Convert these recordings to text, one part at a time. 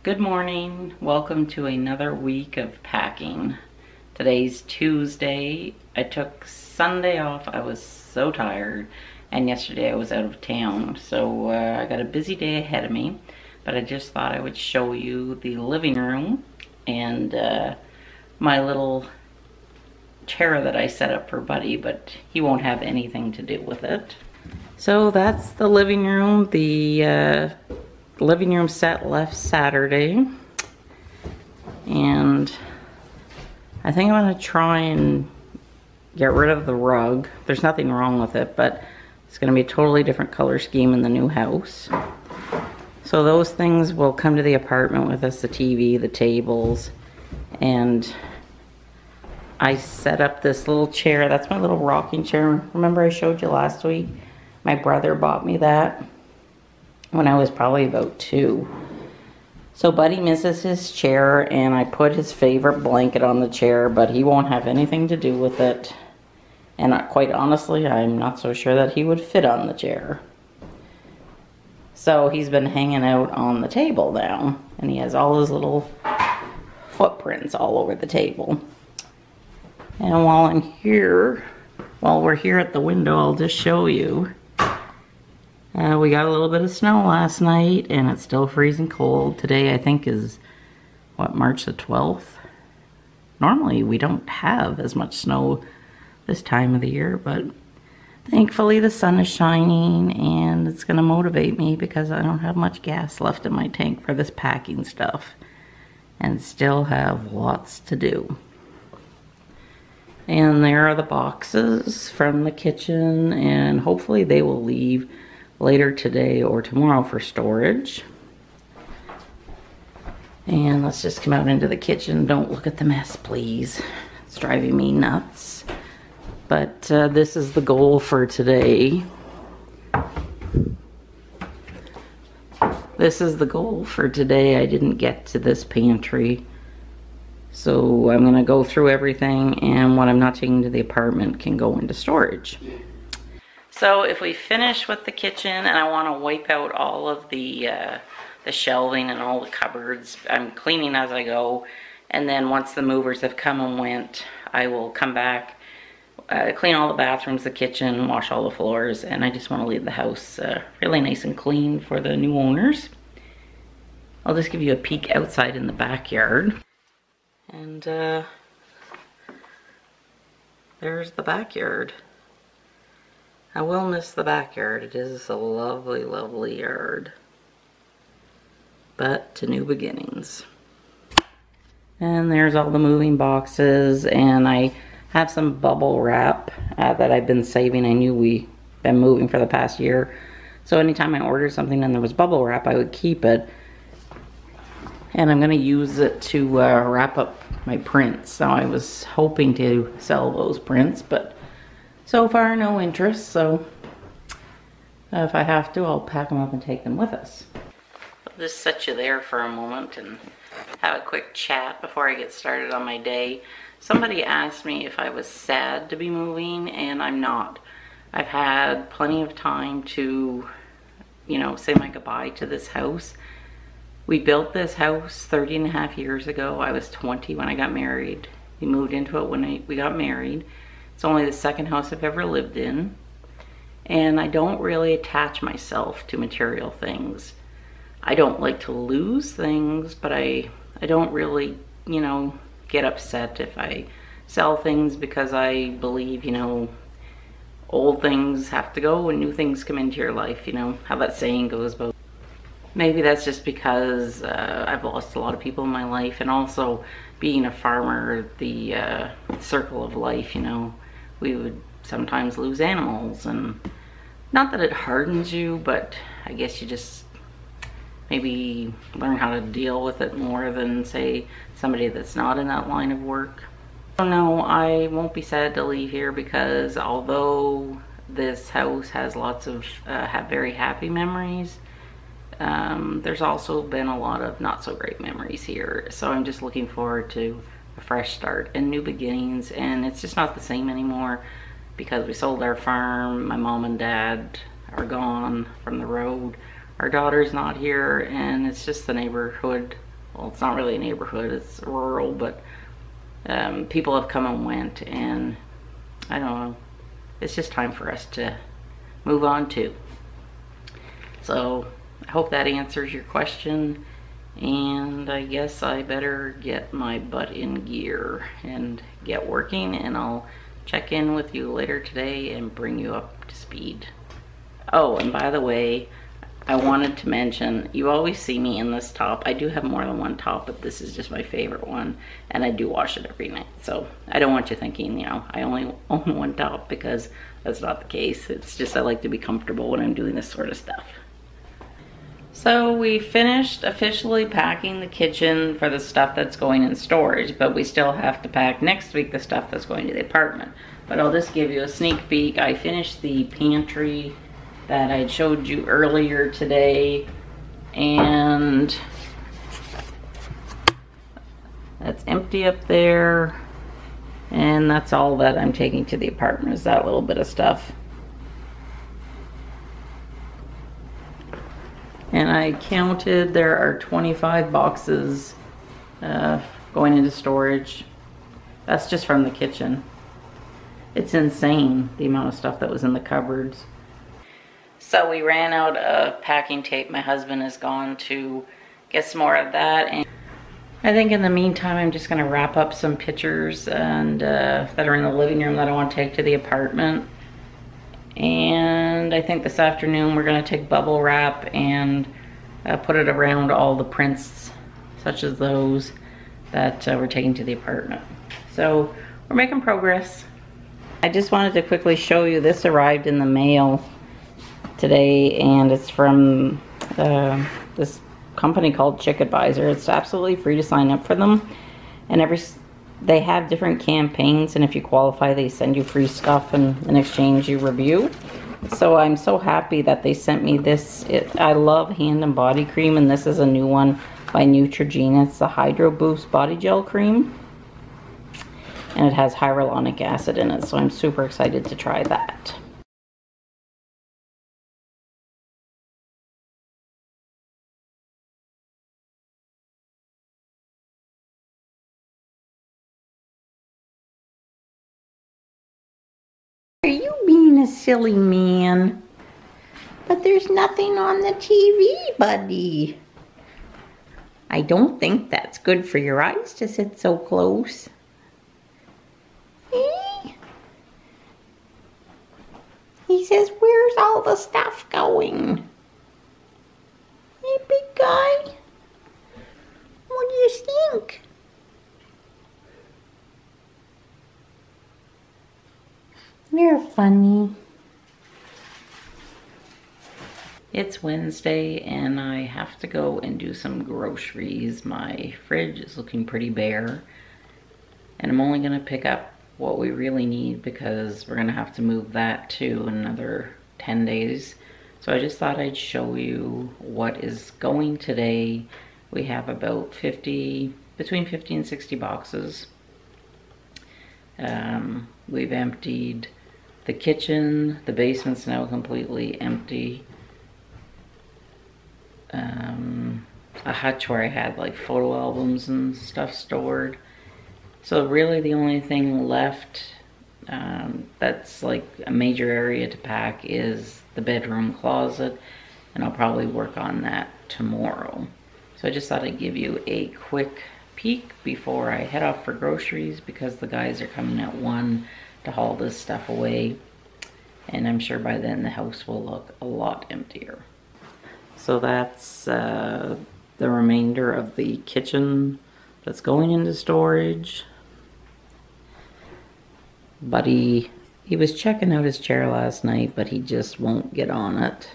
Good morning. Welcome to another week of packing. Today's Tuesday. I took Sunday off. I was so tired, and yesterday I was out of town, so I got a busy day ahead of me, but I just thought I would show you the living room and my little chair that I set up for Buddy, but he won't have anything to do with it. So that's the living room. The living room set left Saturday, and I think I'm gonna try and get rid of the rug. There's nothing wrong with it, but it's gonna be a totally different color scheme in the new house. So those things will come to the apartment with us, the TV, the tables, and I set up this little chair. That's my little rocking chair. Remember I showed you last week? My brother bought me that when I was probably about 2. So Buddy misses his chair, and I put his favorite blanket on the chair, but he won't have anything to do with it. And quite honestly, I'm not so sure that he would fit on the chair. So he's been hanging out on the table now, and he has all his little footprints all over the table. And while we're here at the window, I'll just show you. We got a little bit of snow last night, and it's still freezing cold. Today I think is, what, March the 12th? Normally we don't have as much snow this time of the year, but thankfully the sun is shining, and it's going to motivate me because I don't have much gas left in my tank for this packing stuff, and still have lots to do. And there are the boxes from the kitchen, and hopefully they will leave later today or tomorrow for storage. And let's just come out into the kitchen. Don't look at the mess, please. It's driving me nuts. But this is the goal for today. This is the goal for today. I didn't get to this pantry, so I'm gonna go through everything, and what I'm not taking to the apartment can go into storage. So if we finish with the kitchen, and I want to wipe out all of the shelving and all the cupboards, I'm cleaning as I go, and then once the movers have come and went, I will come back, clean all the bathrooms, the kitchen, wash all the floors, and I just want to leave the house really nice and clean for the new owners. I'll just give you a peek outside in the backyard. And there's the backyard. I will miss the backyard. It is a lovely, lovely yard. But to new beginnings. And there's all the moving boxes, and I have some bubble wrap that I've been saving. I knew we've been moving for the past year, so anytime I ordered something and there was bubble wrap, I would keep it. And I'm going to use it to wrap up my prints. So I was hoping to sell those prints, but so far no interest, so if I have to, I'll pack them up and take them with us. I'll just set you there for a moment and have a quick chat before I get started on my day. Somebody asked me if I was sad to be moving, and I'm not. I've had plenty of time to, say my goodbye to this house. We built this house 30.5 years ago. I was 20 when I got married. We moved into it when we got married. It's only the second house I've ever lived in. And I don't really attach myself to material things. I don't like to lose things, but I don't really, get upset if I sell things, because I believe, old things have to go and new things come into your life, how that saying goes. But maybe that's just because I've lost a lot of people in my life, and also being a farmer, the circle of life, we would sometimes lose animals, and not that it hardens you, but I guess you just maybe learn how to deal with it more than, say, somebody that's not in that line of work. So no, I won't be sad to leave here, because although this house has lots of very happy memories, there's also been a lot of not so great memories here. So I'm just looking forward to a fresh start and new beginnings, and it's just not the same anymore because we sold our farm. My mom and dad are gone from the road. Our daughter's not here, and it's just the neighborhood well, it's not really a neighborhood, it's rural, but people have come and went, and I don't know, it's just time for us to move on too. So I hope that answers your question, and I guess I better get my butt in gear and get working, and I'll check in with you later today and bring you up to speed. Oh, and by the way, I wanted to mention, you always see me in this top. I do have more than one top, but this is just my favorite one, and I do wash it every night. So I don't want you thinking, you know, I only own one top, because that's not the case. It's just I like to be comfortable when I'm doing this sort of stuff. So we finished officially packing the kitchen for the stuff that's going in storage, but we still have to pack next week the stuff that's going to the apartment. But I'll just give you a sneak peek. I finished the pantry that I showed you earlier today, and that's empty up there, and that's all that I'm taking to the apartment, is that little bit of stuff. And I counted, there are 25 boxes going into storage. That's just from the kitchen. It's insane, the amount of stuff that was in the cupboards. So we ran out of packing tape. My husband has gone to get some more of that. And I think in the meantime, I'm just gonna wrap up some pictures and that are in the living room that I want to take to the apartment. And I think this afternoon we're gonna take bubble wrap and put it around all the prints, such as those that we're taking to the apartment. So we're making progress. I just wanted to quickly show you, this arrived in the mail today, and it's from this company called Advisor. It's absolutely free to sign up for them, and they have different campaigns, and if you qualify, they send you free stuff, and in exchange you review. So I'm so happy that they sent me this. I love hand and body cream, and this is a new one by Neutrogena. It's the Hydro Boost Body Gel Cream, and it has hyaluronic acid in it, so I'm super excited to try that. Are you being a silly man? But there's nothing on the TV, buddy. I don't think that's good for your eyes to sit so close. Eh? He says, where's all the stuff going? Hey, big guy. What do you think? You're funny. It's Wednesday and I have to go and do some groceries. My fridge is looking pretty bare, and I'm only gonna pick up what we really need because we're gonna have to move that to another 10 days. So I just thought I'd show you what is going today. We have about between 50 and 60 boxes. We've emptied the kitchen. The basement's now completely empty. A hutch where I had like photo albums and stuff stored. So really the only thing left that's like a major area to pack is the bedroom closet, and I'll probably work on that tomorrow. So I just thought I'd give you a quick peek before I head off for groceries, because the guys are coming at 1 to haul this stuff away, and I'm sure by then the house will look a lot emptier. So that's the remainder of the kitchen that's going into storage. Buddy, he was checking out his chair last night, but he just won't get on it.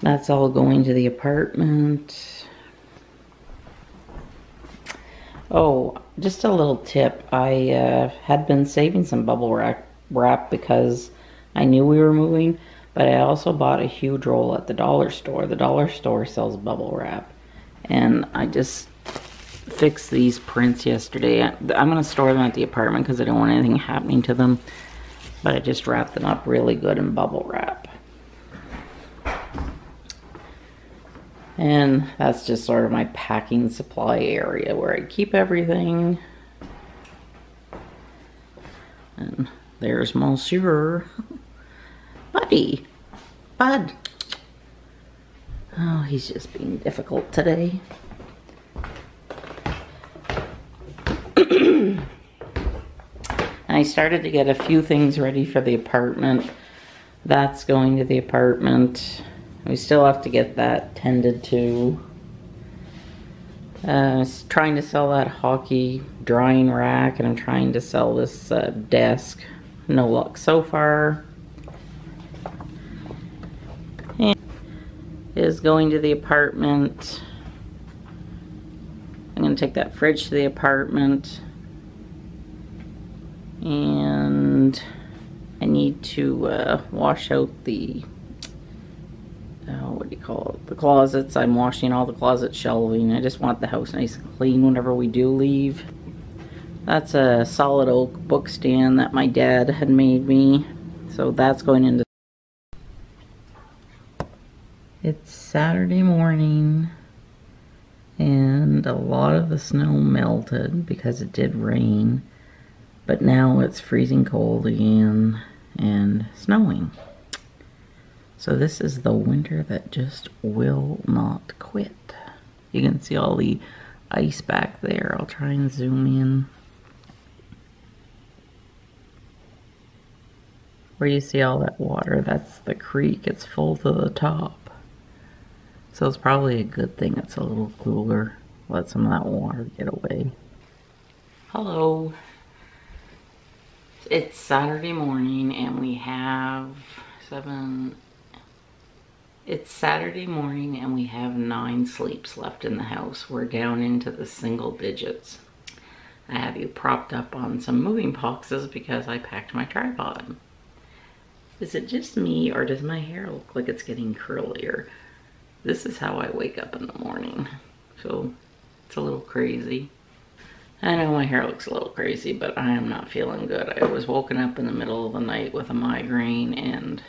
That's all going to the apartment. Oh, just a little tip. I had been saving some bubble wrap because I knew we were moving, but I also bought a huge roll at the dollar store. The dollar store sells bubble wrap, and I just fixed these prints yesterday. I'm going to store them at the apartment because I don't want anything happening to them, but I just wrapped them up really good in bubble wrap. And that's just sort of my packing supply area where I keep everything. And there's Monsieur. Buddy. Bud. Oh, he's just being difficult today. I started to get a few things ready for the apartment. That's going to the apartment. We still have to get that tended to. I was trying to sell that hockey drying rack, and I'm trying to sell this desk. No luck so far. And is going to the apartment. I'm going to take that fridge to the apartment. And I need to wash out the, what do you call it, the closets. I'm washing all the closet shelving. I just want the house nice and clean whenever we do leave. That's a solid oak book stand that my dad had made me. So that's going into... It's Saturday morning, and a lot of the snow melted because it did rain. But now it's freezing cold again and snowing. So this is the winter that just will not quit. You can see all the ice back there. I'll try and zoom in. Where you see all that water, that's the creek. It's full to the top. So it's probably a good thing it's a little cooler. Let some of that water get away. Hello. It's Saturday morning and we have 9 sleeps left in the house. We're down into the single digits. I have you propped up on some moving boxes because I packed my tripod. Is it just me, or does my hair look like it's getting curlier? This is how I wake up in the morning. So it's a little crazy. I know my hair looks a little crazy, but I am not feeling good. I was woken up in the middle of the night with a migraine, and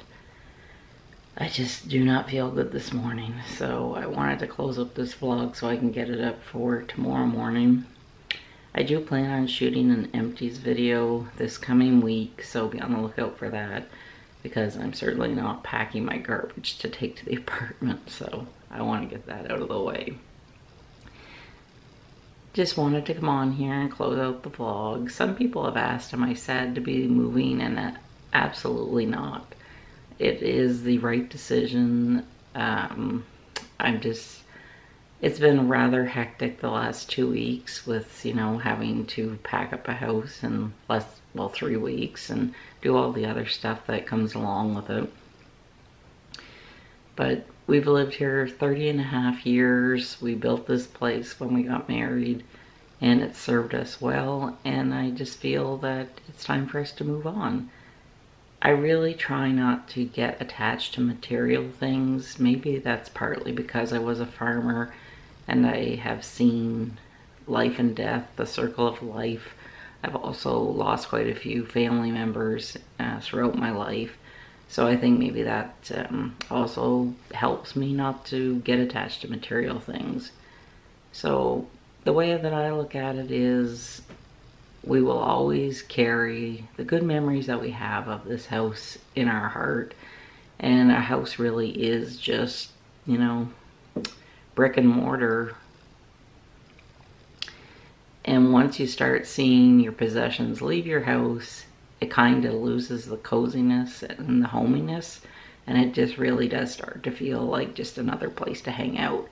I just do not feel good this morning. So I wanted to close up this vlog so I can get it up for tomorrow morning. I do plan on shooting an empties video this coming week, so be on the lookout for that, because I'm certainly not packing my garbage to take to the apartment, so I want to get that out of the way. Just wanted to come on here and close out the vlog. Some people have asked, am I sad to be moving? And absolutely not. It is the right decision. It's been rather hectic the last 2 weeks with, you know, having to pack up a house in 3 weeks and do all the other stuff that comes along with it. But we've lived here 30.5 years. We built this place when we got married, and it served us well, and I just feel that it's time for us to move on. I really try not to get attached to material things. Maybe that's partly because I was a farmer and I have seen life and death, the circle of life. I've also lost quite a few family members throughout my life. So I think maybe that also helps me not to get attached to material things. So the way that I look at it is, we will always carry the good memories that we have of this house in our heart. And our house really is just, you know, brick and mortar. And once you start seeing your possessions leave your house, it kind of loses the coziness and the hominess, and it just really does start to feel like just another place to hang out.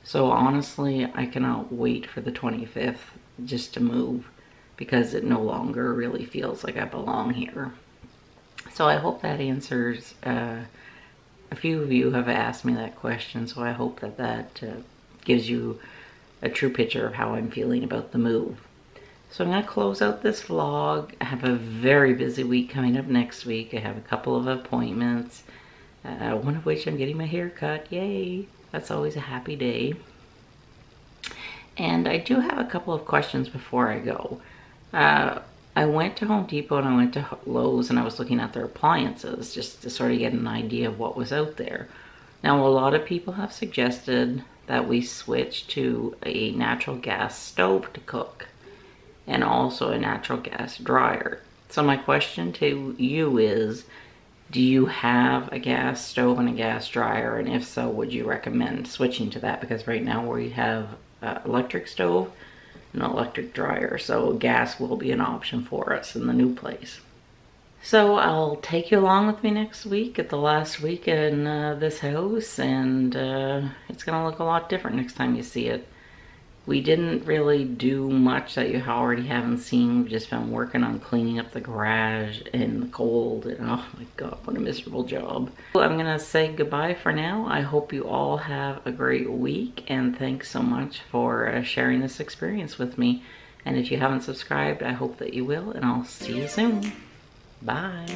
So honestly, I cannot wait for the 25th just to move, because it no longer really feels like I belong here. So I hope that answers, a few of you have asked me that question, so I hope that that gives you a true picture of how I'm feeling about the move. So I'm going to close out this vlog. I have a very busy week coming up next week. I have a couple of appointments, one of which I'm getting my hair cut. Yay! That's always a happy day. And I do have a couple of questions before I go. I went to Home Depot and I went to Lowe's, and I was looking at their appliances just to sort of get an idea of what was out there. Now, a lot of people have suggested that we switch to a natural gas stove to cook, and also a natural gas dryer. So my question to you is, do you have a gas stove and a gas dryer? And if so, would you recommend switching to that? Because right now we have electric stove and electric dryer, so gas will be an option for us in the new place. So I'll take you along with me next week at the last week in this house, and it's gonna look a lot different next time you see it. We didn't really do much that you already haven't seen. We've just been working on cleaning up the garage in the cold, and oh my god, what a miserable job. I'm gonna say goodbye for now. I hope you all have a great week, and thanks so much for sharing this experience with me. And if you haven't subscribed, I hope that you will, and I'll see you soon. Bye.